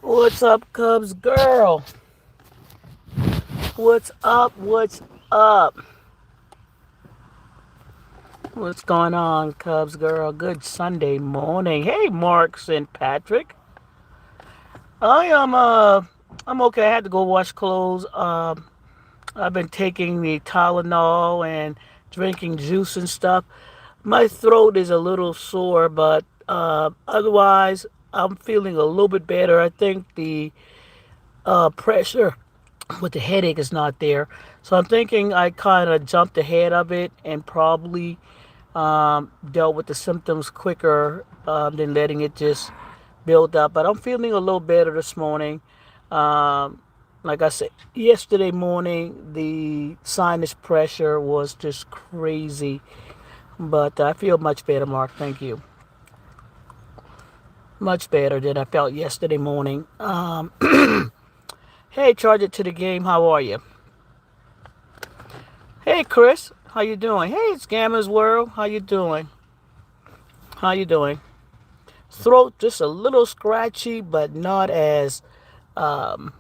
What's up, Cubs girl? What's up? What's up? What's going on, Cubs girl? Good Sunday morning. Hey, Marks and Patrick. I am I'm okay. I had to go wash clothes. I've been taking the Tylenol and drinking juice and stuff. My throat is a little sore, but otherwise I'm feeling a little bit better. I think the pressure with the headache is not there. So I'm thinking I kind of jumped ahead of it and probably dealt with the symptoms quicker than letting it just build up. But I'm feeling a little better this morning. Um, like I said, yesterday morning, the sinus pressure was just crazy. But I feel much better, Mark. Thank you. Much better than I felt yesterday morning. Hey, charge it to the game. How are you? Hey, Chris. How you doing? Hey, it's Gamma's World. How you doing? How you doing? Throat just a little scratchy, but not as um,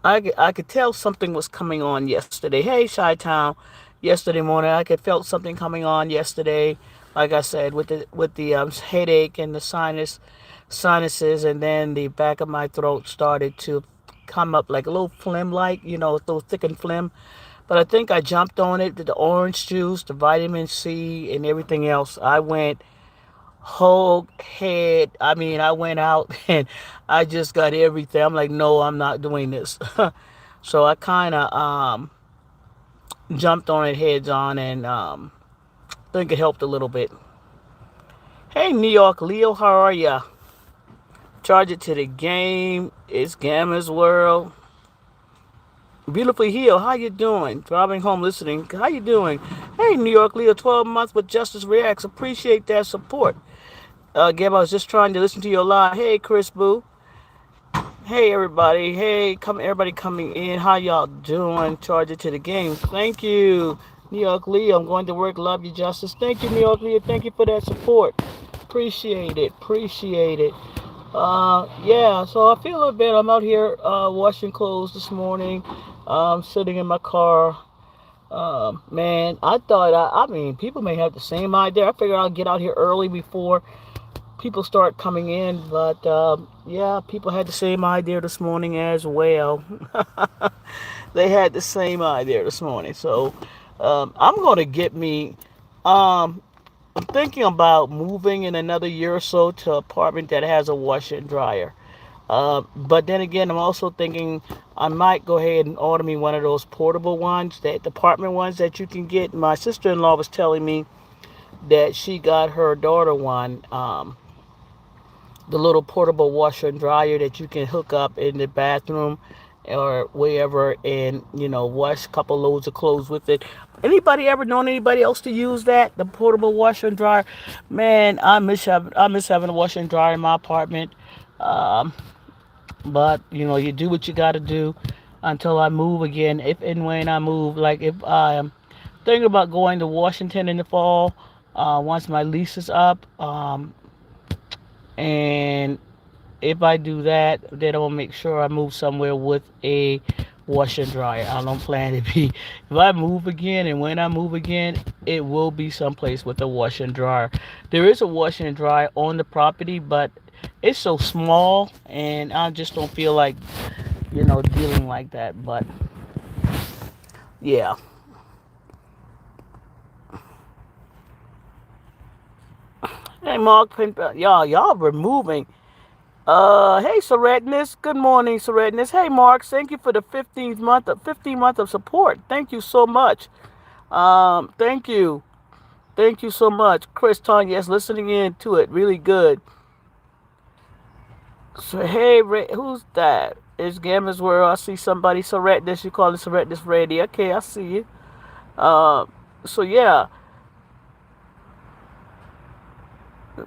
I could tell something was coming on yesterday. Hey, Chi Town. Yesterday morning, I could felt something coming on yesterday. Like I said, with the headache and the sinuses, and then the back of my throat started to come up like a little phlegm, like a little thickened phlegm. But I think I jumped on it. The orange juice, the vitamin C, and everything else. I went whole head. I mean, I went out and I just got everything. I'm like, no, I'm not doing this. So I kind of jumped on it heads on, and think it helped a little bit. Hey, New York Leo, how are ya? Charge it to the game. It's Gamma's World. Beautifully Healed, how you doing? Driving home listening, how you doing? Hey, New York Leo, 12 months with Justice Reacts. Appreciate that support. Gab, I was just trying to listen to your live. Hey, Chris Boo. Hey, everybody. Hey, everybody coming in. How y'all doing? Charge it to the game. Thank you, New York Leo. I'm going to work. Love you, Justice. Thank you, New York Leo. Thank you for that support. Appreciate it. Appreciate it. Yeah, so I feel a little bit. I'm out here washing clothes this morning. Sitting in my car. Man, I thought, I mean, people may have the same idea. I figured I'll get out here early before people start coming in. But yeah, people had the same idea this morning as well. They had the same idea this morning. So I'm going to get me. Um, I'm thinking about moving in another year or so to an apartment that has a washer and dryer. But then again, I'm also thinking I might go ahead and order me one of those portable ones, that department ones that you can get. My sister-in-law was telling me that she got her daughter one, the little portable washer and dryer that you can hook up in the bathroom or wherever, and wash a couple loads of clothes with it. Anybody ever known anybody else to use that, the portable washer and dryer? Man, I miss having a washer and dryer in my apartment. Um, but you do what you got to do until I move again. If and when I move, like if I am thinking about going to Washington in the fall, once my lease is up, and if I do that, then I'll make sure I move somewhere with a washer and dryer. I don't plan to be. If I move again, and when I move again, it will be someplace with a washer and dryer. There is a washer and dryer on the property, but it's so small, and I just don't feel like dealing like that. But yeah. Hey, Mark, y'all were moving. Hey, Seredness. Good morning, Seredness. Hey, Mark. Thank you for the 15 month of support. Thank you so much. Thank you. Thank you so much. Chris Tanya, yes, listening in to it. Really good. So, hey, who's that? It's Gamma's World. I see somebody. Seredness. You call it Seredness Radio. Okay, I see you. Uh, so, yeah.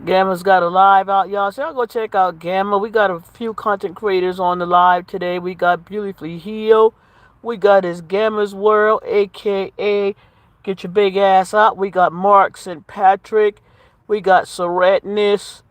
Gamma's got a live out, y'all. So y'all go check out Gamma. We got a few content creators on the live today. We got Beautifully Healed. We got his Gamma's World, aka Get Your Big Ass Out. We got Mark St. Patrick. We got Seretness.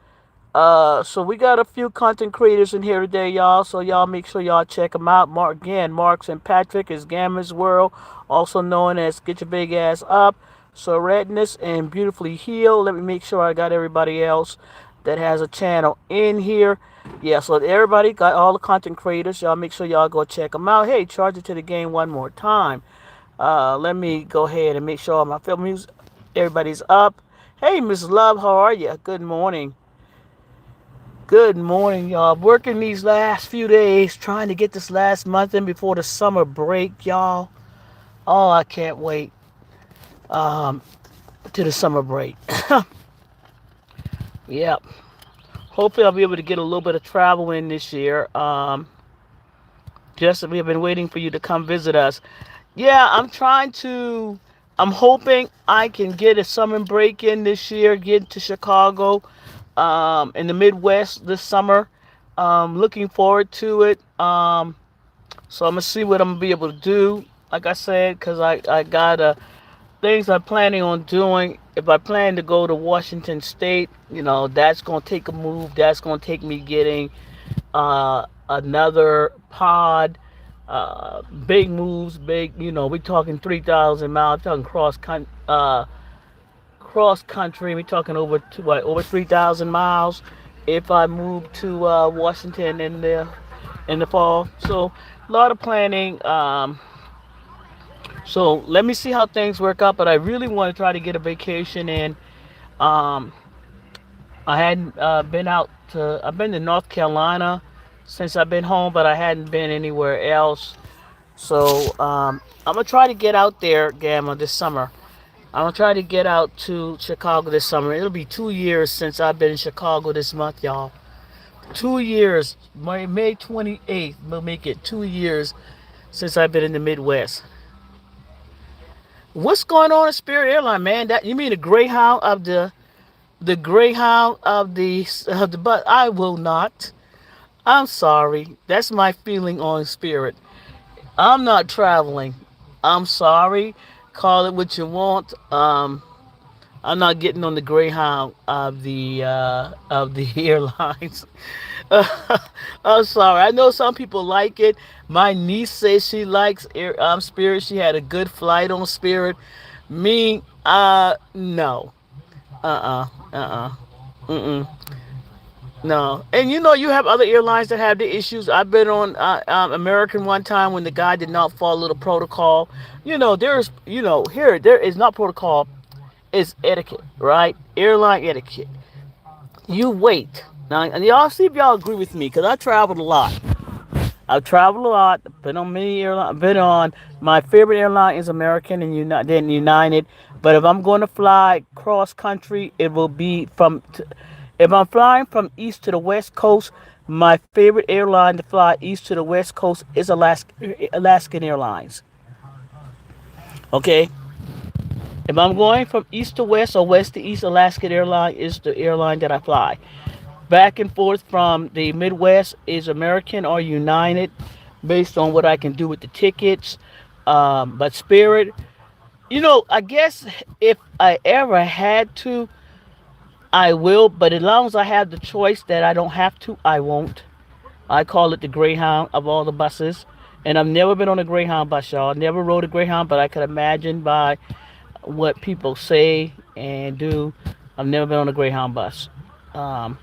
So we got a few content creators in here today, y'all. So y'all make sure y'all check them out. Marks and Patrick is Gamma's World, also known as Get Your Big Ass Up. So Redness and Beautifully Healed. Let me make sure I got everybody else that has a channel in here. Yeah, so everybody got all the content creators. Y'all make sure y'all go check them out. Hey, charge it to the game one more time. Let me go ahead and make sure my film music, everybody's up. Hey, Miss Love, how are you? Good morning. Good morning, y'all. Working these last few days, trying to get this last month in before the summer break, y'all. Oh, I can't wait um, to the summer break. Yep. Hopefully, I'll be able to get a little bit of travel in this year. Just we have been waiting for you to come visit us. Yeah, I'm hoping I can get a summer break in this year, get to Chicago, in the Midwest this summer. Looking forward to it. So I'm gonna see what I'm gonna be able to do. Like I said, cause I got things I'm planning on doing. If I plan to go to Washington State, that's gonna take a move. That's gonna take me getting another pod. Big moves, big. We're talking 3,000 miles. We're talking cross country. We're talking over 3,000 miles. If I move to Washington in the fall, so a lot of planning. So let me see how things work out. But I really want to try to get a vacation in. Um, I hadn't been out to. I've been to North Carolina since I've been home, but I hadn't been anywhere else. So I'm gonna try to get out there, Gamma, this summer. I'm gonna try to get out to Chicago this summer. It'll be 2 years since I've been in Chicago this month, y'all. 2 years. May 28th will make it 2 years since I've been in the Midwest. What's going on at Spirit Airline, man? That you mean the Greyhound of the Greyhound of the but I will not. I'm sorry. That's my feeling on Spirit. I'm not traveling. I'm sorry. Call it what you want. I'm not getting on the Greyhound of the airlines. I'm sorry. I know some people like it. My niece says she likes Spirit. She had a good flight on Spirit. Me, no. Mm-mm. No. And you have other airlines that have the issues. I've been on American one time when the guy did not follow the protocol. Here there is not protocol. It's etiquette, right? Airline etiquette. You wait. Now, and y'all see if y'all agree with me, because I traveled a lot. I've traveled a lot. Been on many airlines. Been on my favorite airline is American and United. But if I'm going to fly cross country, it will be if I'm flying from east to the west coast. My favorite airline to fly east to the west coast is Alaskan Airlines. Okay. If I'm going from east to west or west to east, Alaskan Airline is the airline that I fly. Back and forth from the Midwest is American or United, based on what I can do with the tickets. But Spirit, I guess if I ever had to, I will. But as long as I have the choice that I don't have to, I won't. I call it the Greyhound of all the buses. And I've never been on a Greyhound bus, y'all. Never rode a Greyhound, but I could imagine by what people say and do. I've never been on a Greyhound bus. Um,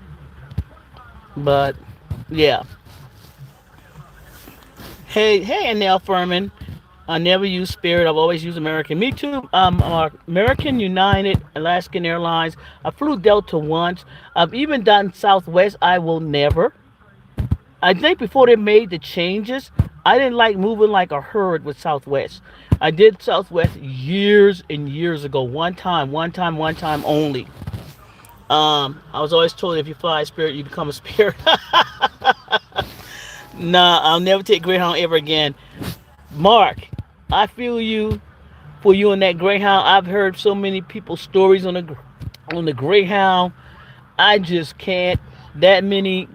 but yeah. Hey, Annelle Furman. I never use Spirit. I've always used American. Me too. American, United, Alaskan Airlines. I flew Delta once. I've even done Southwest. I will never. I think before they made the changes, I didn't like moving like a herd with Southwest. I did Southwest years and years ago. One time only. I was always told if you fly a Spirit, you become a Spirit. Nah, I'll never take Greyhound ever again. Mark, I feel you for you and that Greyhound. I've heard so many people's stories on the Greyhound. I just can't. That many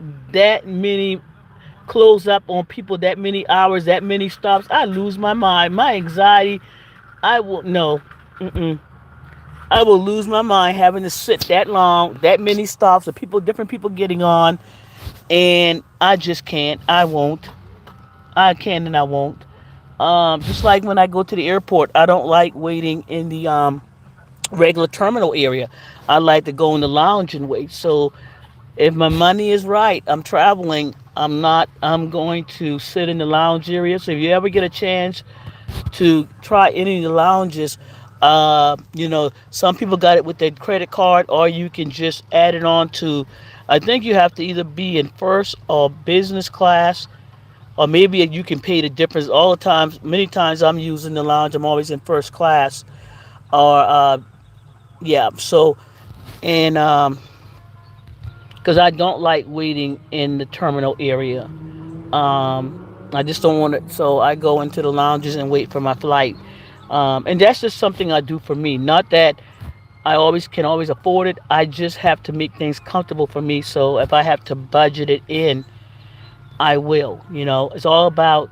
close up on people. That many hours. That many stops. I lose my mind. My anxiety. I will no. Mm-mm. I will lose my mind having to sit that long, that many stops of people, different people getting on, and I just can't. I won't. I can and I won't. Just like when I go to the airport, I don't like waiting in the regular terminal area. I like to go in the lounge and wait. So if my money is right, I'm traveling. I'm not. I'm going to sit in the lounge area. So if you ever get a chance to try any of the lounges, some people got it with their credit card, or you can just add it on to. I think you have to either be in first or business class, or maybe you can pay the difference. All the times, many times I'm using the lounge. I'm always in first class, or yeah. So and because I don't like waiting in the terminal area. I just don't want to. So I go into the lounges and wait for my flight. And that's just something I do for me. Not that I always can always afford it. I just have to make things comfortable for me. So if I have to budget it in, I will. It's all about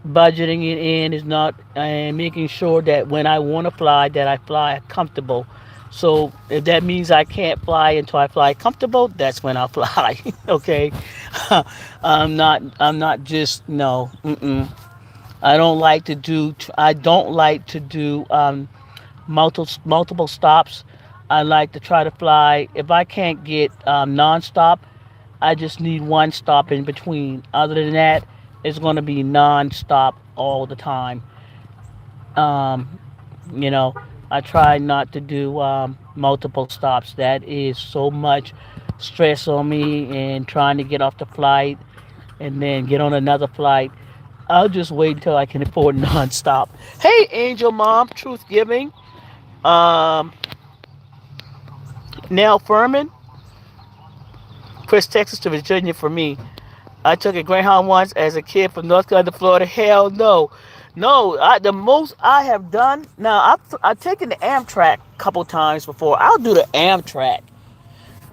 budgeting it in. Is not and making sure that when I want to fly, that I fly comfortable. So if that means I can't fly until I fly comfortable, that's when I'll fly. Okay, I'm not just no. Mm-mm. I don't like to do. I don't like to do multiple stops. I like to try to fly. If I can't get nonstop, I just need one stop in between. Other than that, it's going to be nonstop all the time. Um, you know, I try not to do multiple stops. That is so much stress on me, and trying to get off the flight and then get on another flight. I'll just wait until I can afford nonstop. Hey, Angel Mom, Truth Giving. Um, Nell Furman, Chris, Texas to Virginia for me. I took a Greyhound once as a kid from North Carolina to Florida. Hell no. No, the most I have done, now I've taken the Amtrak a couple times before. I'll do the Amtrak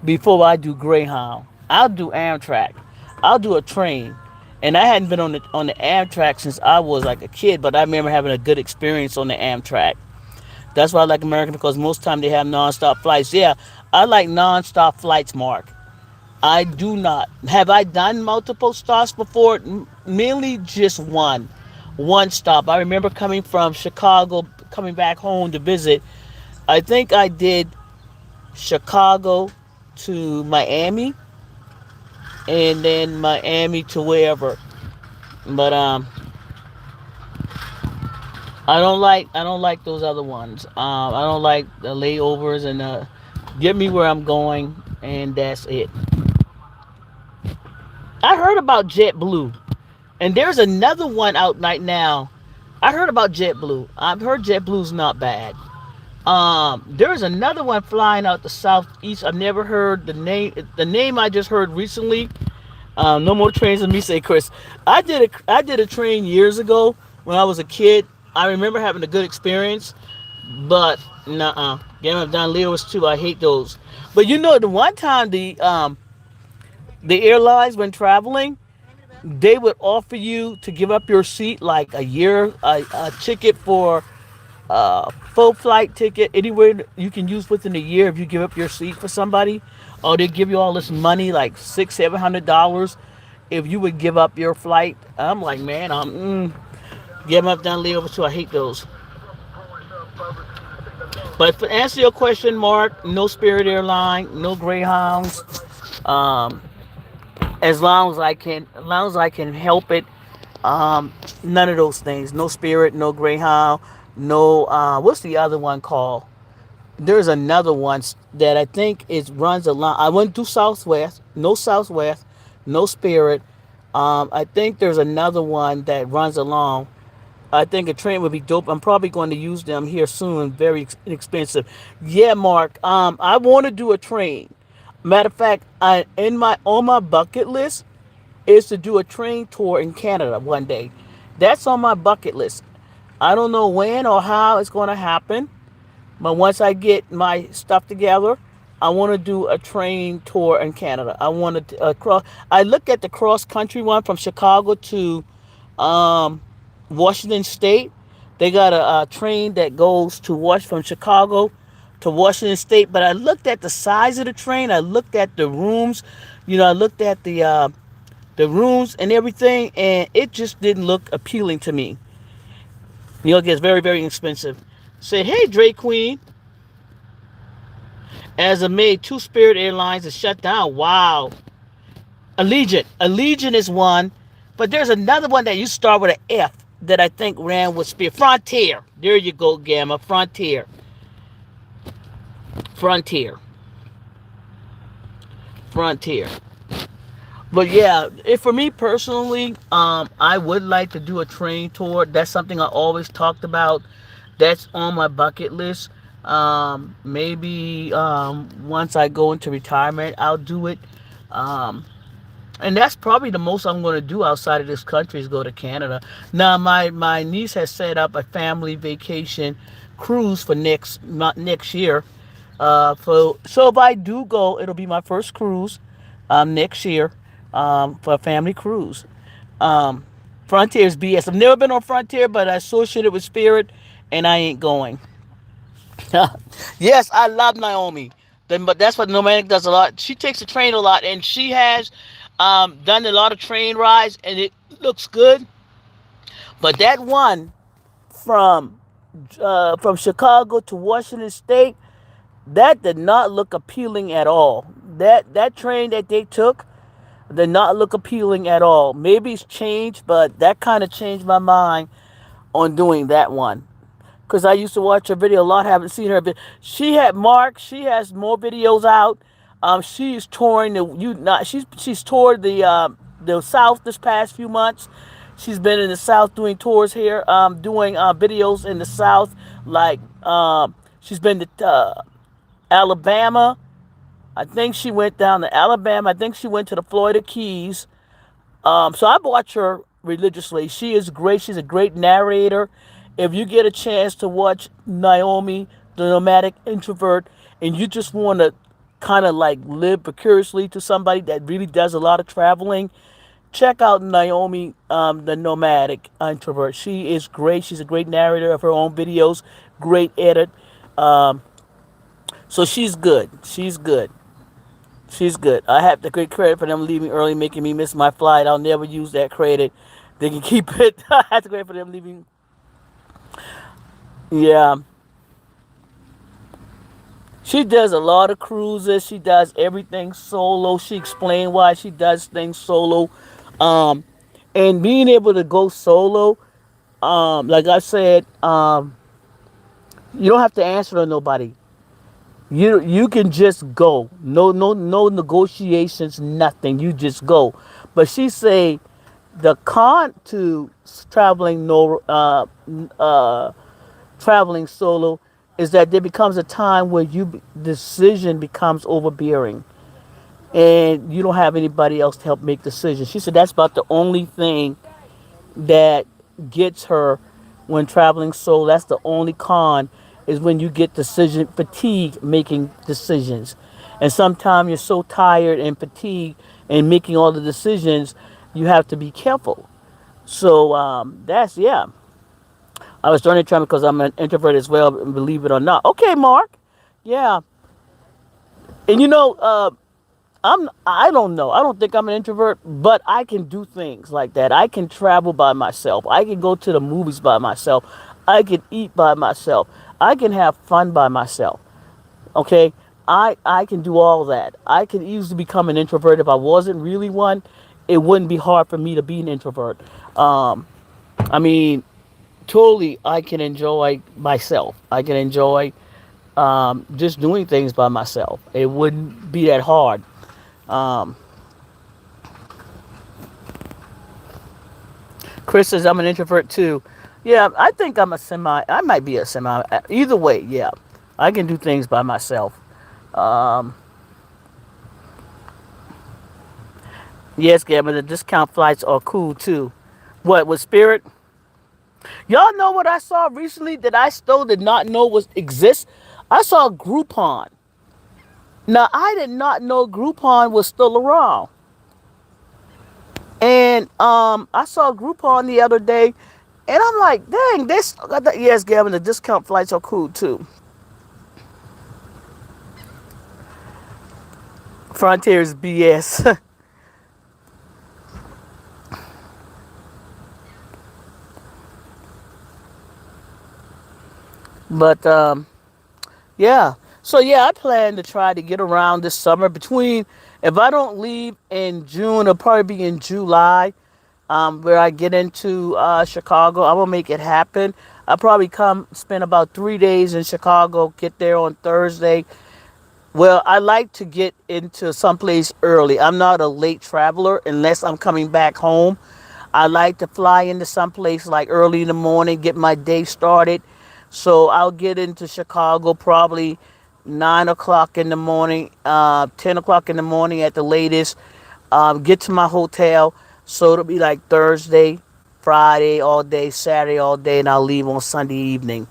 before I do Greyhound. I'll do Amtrak. I'll do a train. And I hadn't been on the Amtrak since I was like a kid, but I remember having a good experience on the Amtrak. That's why I like American, because most time they have nonstop flights. Yeah, I like nonstop flights, Mark. I do not. Have I done multiple stops before? Mainly just one. One stop. I remember coming from Chicago, coming back home to visit. I think I did Chicago to Miami, and then Miami to wherever. But I don't like those other ones. I don't like the layovers, and get me where I'm going, and that's it. I heard about JetBlue, and there's another one out right now. I heard about JetBlue. I've heard JetBlue's not bad. There's another one flying out the southeast. I've never heard the name. The name I just heard recently. No more trains than me, say Chris. I did a train years ago when I was a kid. I remember having a good experience, but nah. Game of Don Leo's too. I hate those. But the one time the airlines when traveling, they would offer you to give up your seat like a year, a ticket for full flight ticket anywhere you can use within a year if you give up your seat for somebody, or they give you all this money like $600-700 if you would give up your flight. I'm like, man, give up down layover too. I hate those. But to answer your question, Mark, no Spirit Airline, no Greyhounds. Um, as long as I can help it. None of those things. No Spirit, no Greyhound, no. What's the other one called? There's another one that I think it runs along. I went to Southwest. No Southwest, no Spirit. I think there's another one that runs along. I think a train would be dope. I'm probably going to use them here soon. Very inexpensive. Yeah, Mark. I want to do a train. Matter of fact, I in my on my bucket list is to do a train tour in Canada one day. That's on my bucket list. I don't know when or how it's going to happen, but once I get my stuff together, I want to do a train tour in Canada. I want to cross. I look at the cross country one from Chicago to um, Washington State. They got a train that goes to from Chicago to Washington State, but I looked at the size of the train. I looked at the rooms. I looked at the rooms and everything, and it just didn't look appealing to me. New York gets very, very expensive. Say, hey, Drake Queen. As of May, two Spirit Airlines is shut down. Wow. Allegiant is one, but there's another one that you start with an F that I think ran with Spirit. Frontier. There you go, Gamma. Frontier. Frontier. Frontier. But yeah, for me personally, I would like to do a train tour. That's something I always talked about. That's on my bucket list. Maybe once I go into retirement, I'll do it. Um, and that's probably the most I'm going to do outside of this country is go to Canada. Now, my niece has set up a family vacation cruise for next year. So if I do go, it'll be my first cruise next year for a family cruise. Um, Frontier's BS. I've never been on Frontier, but I associate it with Spirit, and I ain't going. Yes, I love Naomi. But that's what Nomadic does a lot. She takes the train a lot, and she has done a lot of train rides, and it looks good. But that one from from Chicago to Washington State, that did not look appealing at all. That train that they took did not look appealing at all. Maybe it's changed, but that kind of changed my mind on doing that one. Because I used to watch her video a lot. Haven't seen her. She had Mark. She has more videos out. She's touring she's toured the South this past few months. She's been in the South doing tours here, doing videos in the South. Like she's been to Alabama. I think she went down to Alabama. I think she went to the Florida Keys. So I watch her religiously. She is great. She's a great narrator. If you get a chance to watch Naomi, the nomadic introvert, and you just want to kind of like live vicariously to somebody that really does a lot of traveling, check out Naomi, the nomadic introvert. She is great. She's a great narrator of her own videos. Great edit. So she's good. She's good. She's good. I have to give credit for them leaving early, making me miss my flight. I'll never use that credit. They can keep it. I have to credit for them leaving. Yeah. She does a lot of cruises. She does everything solo. She explained why she does things solo. Um, and being able to go solo, like I said, you don't have to answer to nobody. You can just go. No negotiations, nothing. You just go. But she say the con to traveling traveling solo is that there becomes a time where decision becomes overbearing and you don't have anybody else to help make decisions. She said that's about the only thing that gets her when traveling solo. That's the only con is when you get decision fatigue making decisions. And sometimes you're so tired and fatigued and making all the decisions, you have to be careful. So that's, yeah. I was starting to try because I'm an introvert as well, believe it or not. Okay, Mark. Yeah. And I don't know. I don't think I'm an introvert, but I can do things like that. I can travel by myself. I can go to the movies by myself. I can eat by myself. I can have fun by myself. Okay? I can do all that. I can easily become an introvert. If I wasn't really one, it wouldn't be hard for me to be an introvert. I mean, totally, I can enjoy myself. I can enjoy just doing things by myself. It wouldn't be that hard. Um, Chris says I'm an introvert too. Yeah, I think I might be a semi. Either way, yeah, I can do things by myself. Um, yes, Gavin, the discount flights are cool too. What, with Spirit? Y'all know what I saw recently that I still did not know was exist? I saw Groupon. Now, I did not know Groupon was still around. And I saw Groupon the other day, and I'm like, dang, yes, Gavin, the discount flights are cool too. Frontier is BS. But yeah. So yeah, I plan to try to get around this summer. Between if I don't leave in June, it'll probably be in July. Where I get into Chicago, I will make it happen. I'll probably come spend about 3 days in Chicago. Get there on Thursday. Well, I like to get into someplace early. I'm not a late traveler unless I'm coming back home. I like to fly into someplace like early in the morning, get my day started. So I'll get into Chicago probably 9 o'clock in the morning, 10 o'clock in the morning at the latest. Get to my hotel. So it'll be like Thursday, Friday all day, Saturday all day, and I'll leave on Sunday evening.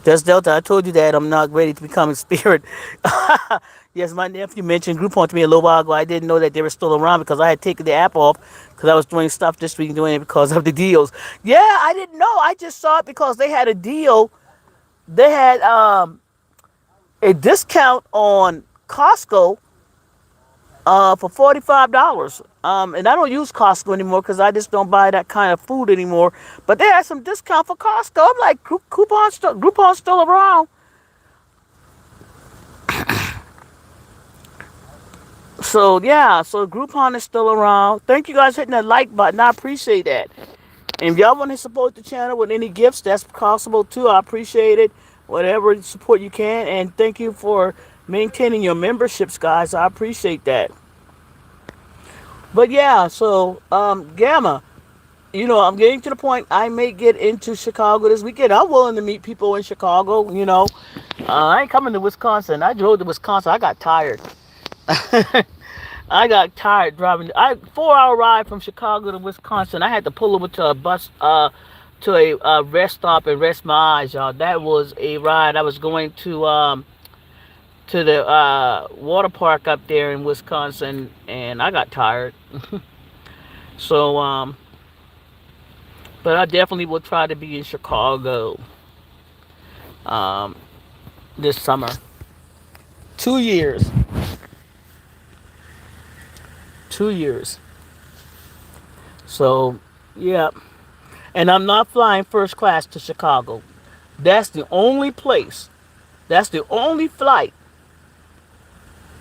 That's Delta. I told you that I'm not ready to become a spirit. Yes, my nephew mentioned Groupon to me a little while ago. I didn't know that they were still around because I had taken the app off because I was doing stuff this week, doing it because of the deals. Yeah, I didn't know. I just saw it because they had a deal. They had a discount on Costco for $45. And I don't use Costco anymore because I just don't buy that kind of food anymore. But they had some discount for Costco. I'm like, Groupon's still around. So yeah, so Groupon is still around. Thank you guys for hitting that like button. I appreciate that. And if y'all want to support the channel with any gifts, that's possible too. I appreciate it. Whatever support you can. And thank you for maintaining your memberships, guys. I appreciate that. But yeah, so Gamma, I'm getting to the point I may get into Chicago this weekend. I'm willing to meet people in Chicago. I ain't coming to Wisconsin. I drove to Wisconsin. I got tired. I got tired driving. 4 hour ride from Chicago to Wisconsin. I had to pull over to a bus, to a rest stop and rest my eyes, y'all. That was a ride. I was going to the water park up there in Wisconsin, and I got tired. So but I definitely will try to be in Chicago um, this summer. 2 years. 2 years. So, yeah. And I'm not flying first class to Chicago. That's the only place. That's the only flight.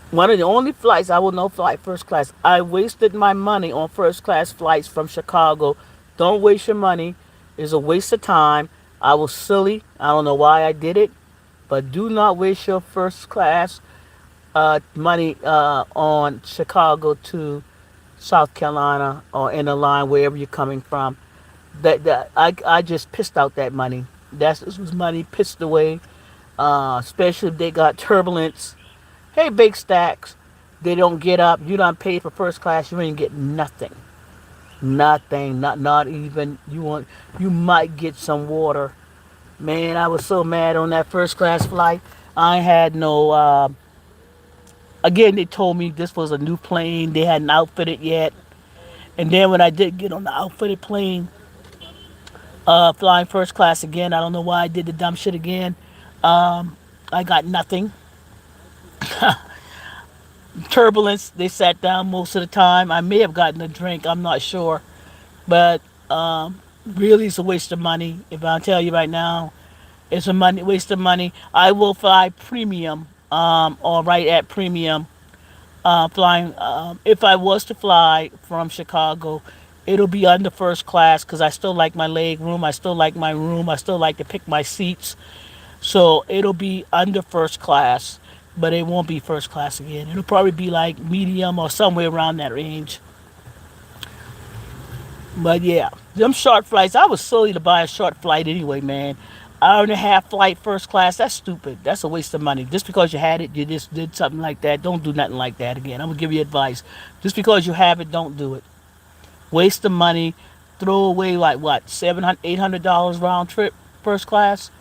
One of the only flights I will not fly first class. I wasted my money on first class flights from Chicago. Don't waste your money. It's a waste of time. I was silly. I don't know why I did it. But do not waste your first class money on Chicago to South Carolina or in the line wherever you're coming from. I just pissed out that money. This was money pissed away. Especially if they got turbulence. Hey, big stacks. They don't get up. You don't pay for first class. You ain't get nothing. Nothing. Not even. You might get some water. Man, I was so mad on that first class flight. I had no. Again, they told me this was a new plane. They hadn't outfitted yet. And then when I did get on the outfitted plane, flying first class again, I don't know why I did the dumb shit again. I got nothing. Turbulence. They sat down most of the time. I may have gotten a drink. I'm not sure, but really, it's a waste of money. If I tell you right now, it's a waste of money. I will fly premium, or right at premium. Flying. If I was to fly from Chicago, it'll be under first class because I still like my leg room. I still like my room. I still like to pick my seats. So it'll be under first class, but it won't be first class again. It'll probably be like medium or somewhere around that range. But yeah, them short flights, I was silly to buy a short flight anyway, man. Hour and a half flight first class, that's stupid. That's a waste of money. Just because you had it, you just did something like that. Don't do nothing like that again. I'm going to give you advice. Just because you have it, don't do it. Waste of money. Throw away like what, $700, $800 round trip first class?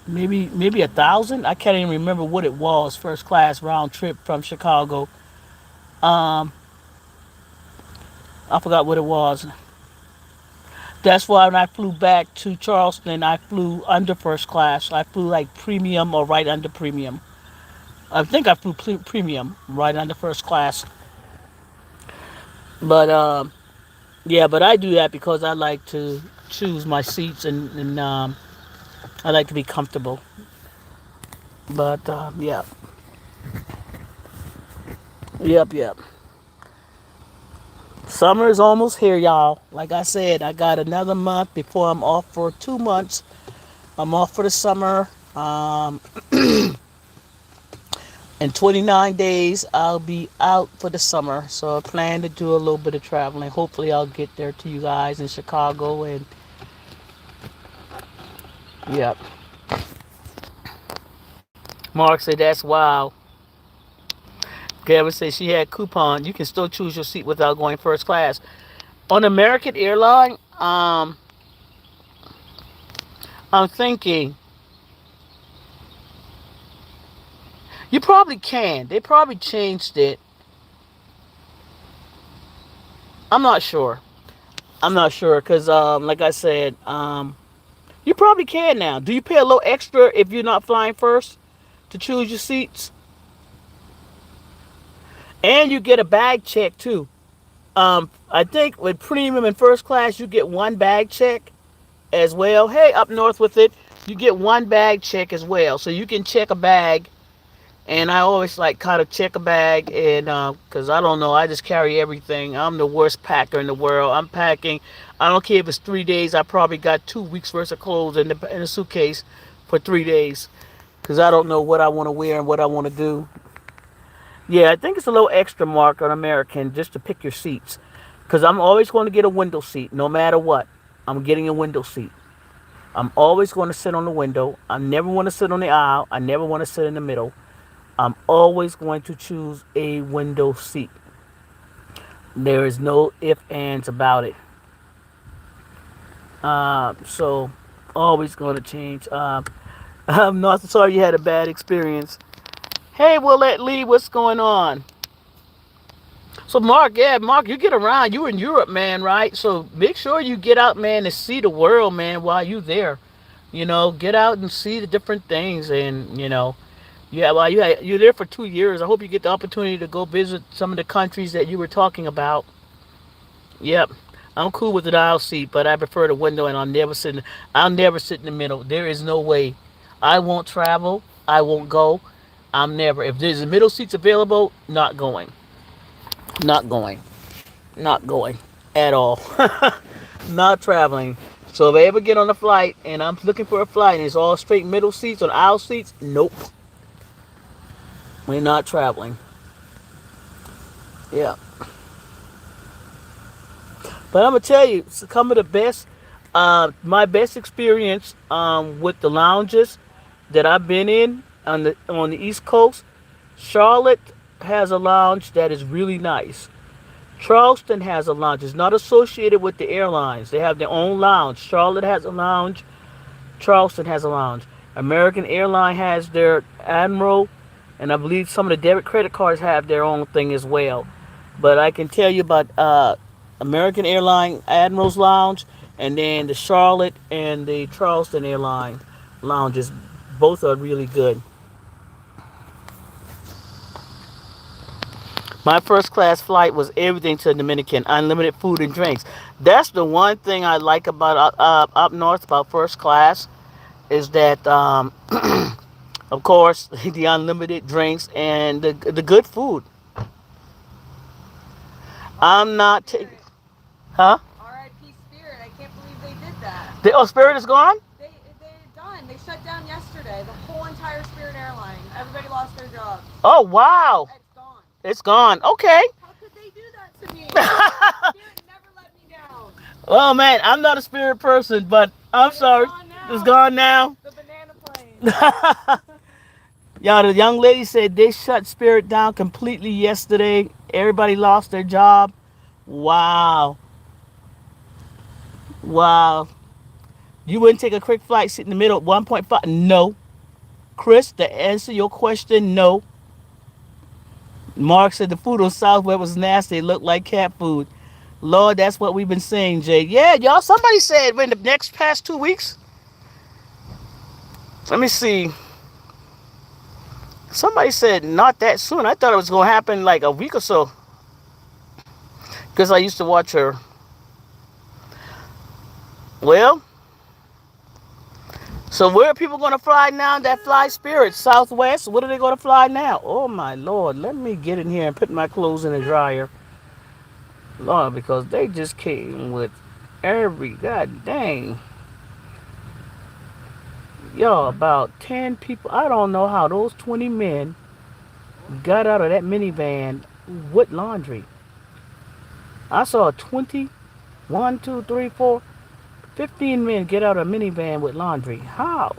Maybe 1,000. I can't even remember what it was. First class round trip from Chicago. I forgot what it was. That's why when I flew back to Charleston, I flew under first class. I flew like premium or right under premium. I think I flew premium right under first class. But yeah, but I do that because I like to choose my seats and I like to be comfortable. But yeah, yep. Summer is almost here, y'all. Like I said, I got another month before I'm off for 2 months. I'm off for the summer. In 29 days, I'll be out for the summer. So I plan to do a little bit of traveling. Hopefully, I'll get there to you guys in Chicago. And yep. Mark said, that's wild. Gavin said she had coupon. You can still choose your seat without going first class. On American Airline, I'm thinking you probably can. They probably changed it. I'm not sure. I'm not sure because, like I said, you probably can now. Do you pay a little extra if you're not flying first to choose your seats? And you get a bag check too. I think with premium and first class, you get one bag check as well. Hey, up north with it, you get one bag check as well. So you can check a bag. And I always like kind of check a bag and because I don't know, I just carry everything. I'm the worst packer in the world. I'm packing. I don't care if it's 3 days. I probably got 2 weeks worth of clothes in a suitcase for 3 days because I don't know what I want to wear and what I want to do. Yeah, I think it's a little extra mark on American just to pick your seats because I'm always going to get a window seat no matter what. I'm getting a window seat. I'm always going to sit on the window. I never want to sit on the aisle. I never want to sit in the middle. I'm always going to choose a window seat. There is no ifs, ands about it. So, always going to change. I'm not sorry you had a bad experience. Hey, Willette Lee, what's going on? So, Mark, yeah, Mark, you get around. You in Europe, man, right? So, make sure you get out, man, and see the world, man, while you there. Get out and see the different things, and yeah, well, you're there for 2 years. I hope you get the opportunity to go visit some of the countries that you were talking about. Yep, I'm cool with the aisle seat, but I prefer the window, and I'll never sit in the middle. There is no way. I won't travel. I won't go. I'm never. If there's a middle seats available, not going. Not going. Not going at all. Not traveling. So if I ever get on a flight and I'm looking for a flight and it's all straight middle seats or aisle seats, nope. We're not traveling. Yeah. But I'm gonna tell you, some of the best, my best experience with the lounges that I've been in on the East Coast. Charlotte has a lounge that is really nice. Charleston has a lounge. It's not associated with the airlines. They have their own lounge. Charlotte has a lounge. Charleston has a lounge. American Airline has their Admiral, and I believe some of the debit credit cards have their own thing as well. But I can tell you about American Airline Admiral's Lounge, and then the Charlotte and the Charleston Airline lounges. Both are really good. My first class flight was everything to the Dominican, unlimited food and drinks. That's the one thing I like about up north about first class is that, of course, the unlimited drinks and the good food. I'm not taking, huh? R.I.P. Spirit. I can't believe they did that. The Spirit is gone. They're done. They shut down yesterday. The whole entire Spirit airline. Everybody lost their jobs. Oh wow, It's gone. it's gone. Okay. How could they do that to me? Spirit never let me down. Well, man, I'm not a Spirit person, but I'm It's sorry. gone now. It's gone now. The banana plane. Yeah, the young lady said they shut Spirit down completely yesterday. Everybody lost their job. Wow. Wow. You wouldn't take a quick flight, sit in the middle at 1.5? No. Chris, to answer your question, no. Mark said the food on Southwest was nasty. It looked like cat food. Lord, that's what we've been saying, Jay. Yeah, y'all, somebody said in the next past 2 weeks. Let me see. Somebody said not that soon. I thought it was gonna happen like a week or so. Because I used to watch her. Well, so where are people gonna fly now that fly Spirit? Southwest? What are they gonna fly now? Oh my lord, let me get in here and put my clothes in the dryer. Lord, because they just came with every god dang. Y'all, about 10 people. I don't know how those 20 men got out of that minivan with laundry. I saw 20, 1, 2, 3, 4, 15 men get out of a minivan with laundry. How?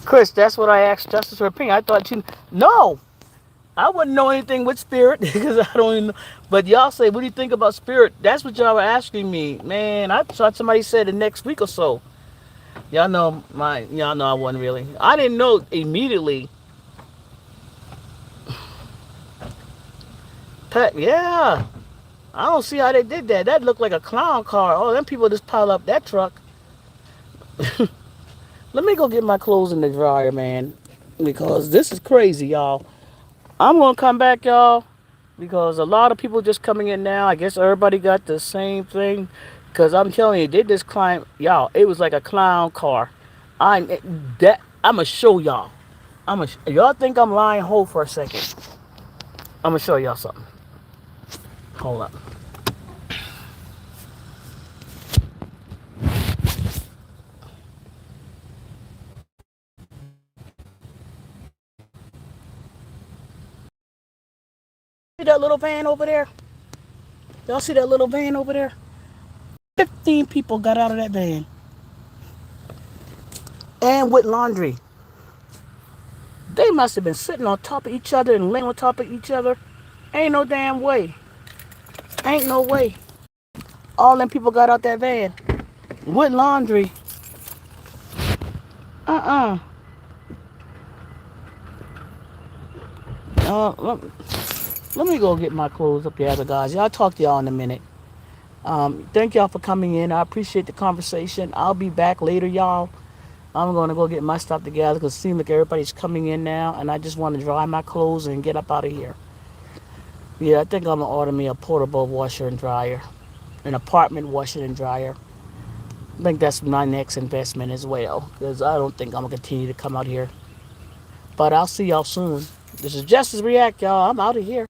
Chris, that's what I asked Justice for opinion. I thought you. No! I wouldn't know anything with Spirit because I don't even know. But y'all say, what do you think about Spirit? That's what y'all were asking me. Man, I thought somebody said the next week or so. Y'all know I wasn't really. I didn't know immediately. Yeah. I don't see how they did that. That looked like a clown car. Oh, them people just pile up that truck. Let me go get my clothes in the dryer, man. Because this is crazy, y'all. I'm going to come back, y'all. Because a lot of people just coming in now. I guess everybody got the same thing. Because I'm telling you, they just climb. Y'all, it was like a clown car. I'm going to show y'all. Y'all think I'm lying? Hold for a second. I'm going to show y'all something. Hold up. See that little van over there? Y'all see that little van over there? 15 people got out of that van. And with laundry. They must have been sitting on top of each other and laying on top of each other. Ain't no damn way. Ain't no way. All them people got out that van with laundry. Uh-uh. Let me go get my clothes up there, guys. Y'all talk to y'all in a minute. Thank y'all for coming in. I appreciate the conversation. I'll be back later, y'all. I'm going to go get my stuff together because it seems like everybody's coming in now, and I just want to dry my clothes and get up out of here. Yeah, I think I'm going to order me a portable washer and dryer, an apartment washer and dryer. I think that's my next investment as well because I don't think I'm going to continue to come out here. But I'll see y'all soon. This is Justice React, y'all. I'm out of here.